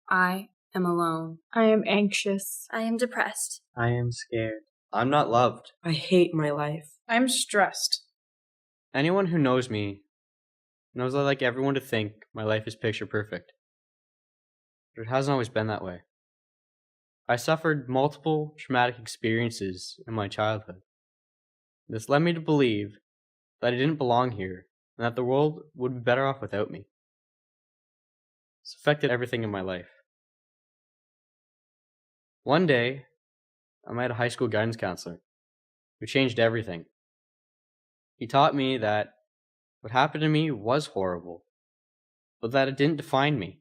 I am alone. I am anxious. I am depressed. I am scared. I'm not loved. I hate my life. I'm stressed. Anyone who knows me knows I like everyone to think my life is picture perfect. But it hasn't always been that way. I suffered multiple traumatic experiences in my childhood. This led me to believe that I didn't belong here and that the world would be better off without me. It's affected everything in my life. One day, I met a high school guidance counselor who changed everything. He taught me that what happened to me was horrible, but that it didn't define me.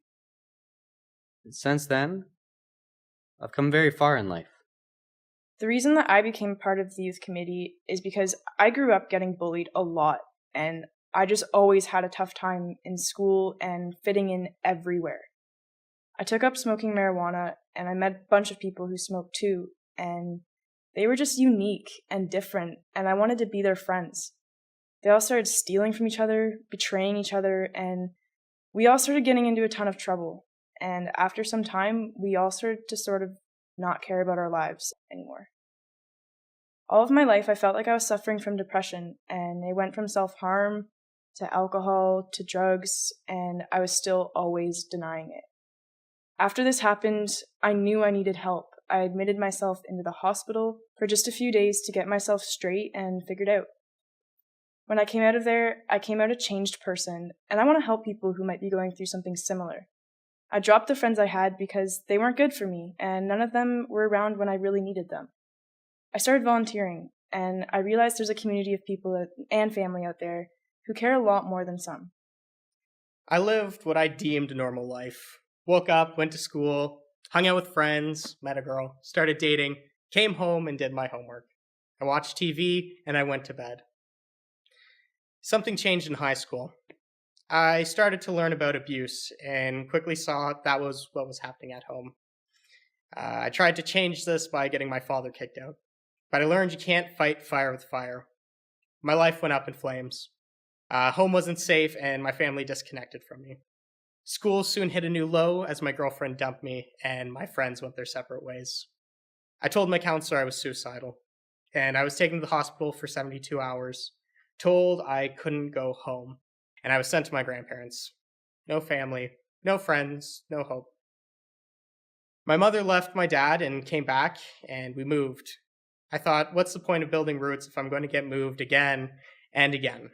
And since then, I've come very far in life. The reason that I became part of the youth committee is because I grew up getting bullied a lot, and I just always had a tough time in school and fitting in everywhere. I took up smoking marijuana, and I met a bunch of people who smoked too, and they were just unique and different, and I wanted to be their friends. They all started stealing from each other, betraying each other, and we all started getting into a ton of trouble. And after some time, we all started to sort of not care about our lives anymore. All of my life, I felt like I was suffering from depression, and it went from self-harm to alcohol to drugs, and I was still always denying it. After this happened, I knew I needed help. I admitted myself into the hospital for just a few days to get myself straight and figured out. When I came out of there, I came out a changed person, and I want to help people who might be going through something similar. I dropped the friends I had because they weren't good for me, and none of them were around when I really needed them. I started volunteering, and I realized there's a community of people and family out there who care a lot more than some. I lived what I deemed a normal life. Woke up, went to school, hung out with friends, met a girl, started dating, came home and did my homework. I watched TV, and I went to bed. Something changed in high school. I started to learn about abuse and quickly saw that was what was happening at home. I tried to change this by getting my father kicked out, but I learned you can't fight fire with fire. My life went up in flames. Home wasn't safe and my family disconnected from me. School soon hit a new low as my girlfriend dumped me and my friends went their separate ways. I told my counselor I was suicidal, and I was taken to the hospital for 72 hours, told I couldn't go home, and I was sent to my grandparents. No family, no friends, no hope. My mother left my dad and came back, and we moved. I thought, what's the point of building roots if I'm going to get moved again and again?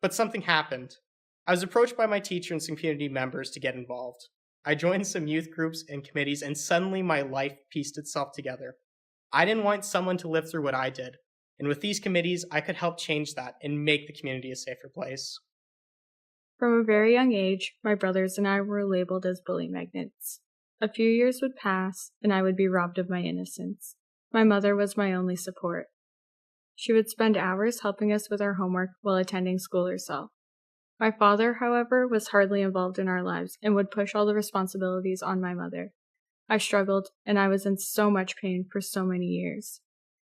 But something happened. I was approached by my teacher and some community members to get involved. I joined some youth groups and committees, and suddenly my life pieced itself together. I didn't want someone to live through what I did, and with these committees, I could help change that and make the community a safer place. From a very young age, my brothers and I were labeled as bully magnets. A few years would pass, and I would be robbed of my innocence. My mother was my only support. She would spend hours helping us with our homework while attending school herself. My father, however, was hardly involved in our lives and would push all the responsibilities on my mother. I struggled, and I was in so much pain for so many years.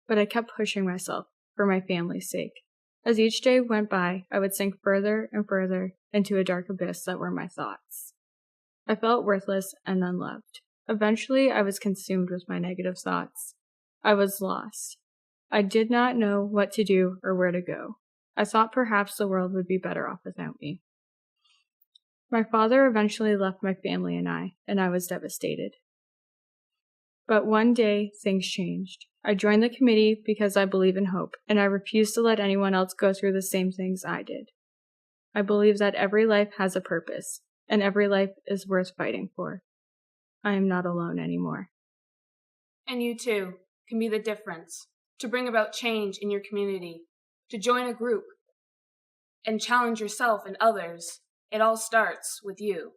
But I kept pushing myself for my family's sake. As each day went by, I would sink further and further into a dark abyss that were my thoughts. I felt worthless and unloved. Eventually, I was consumed with my negative thoughts. I was lost. I did not know what to do or where to go. I thought perhaps the world would be better off without me. My father eventually left my family and I was devastated. But one day, things changed. I joined the committee because I believe in hope, and I refuse to let anyone else go through the same things I did. I believe that every life has a purpose, and every life is worth fighting for. I am not alone anymore. And you too can be the difference, to bring about change in your community, to join a group, and challenge yourself and others. It all starts with you.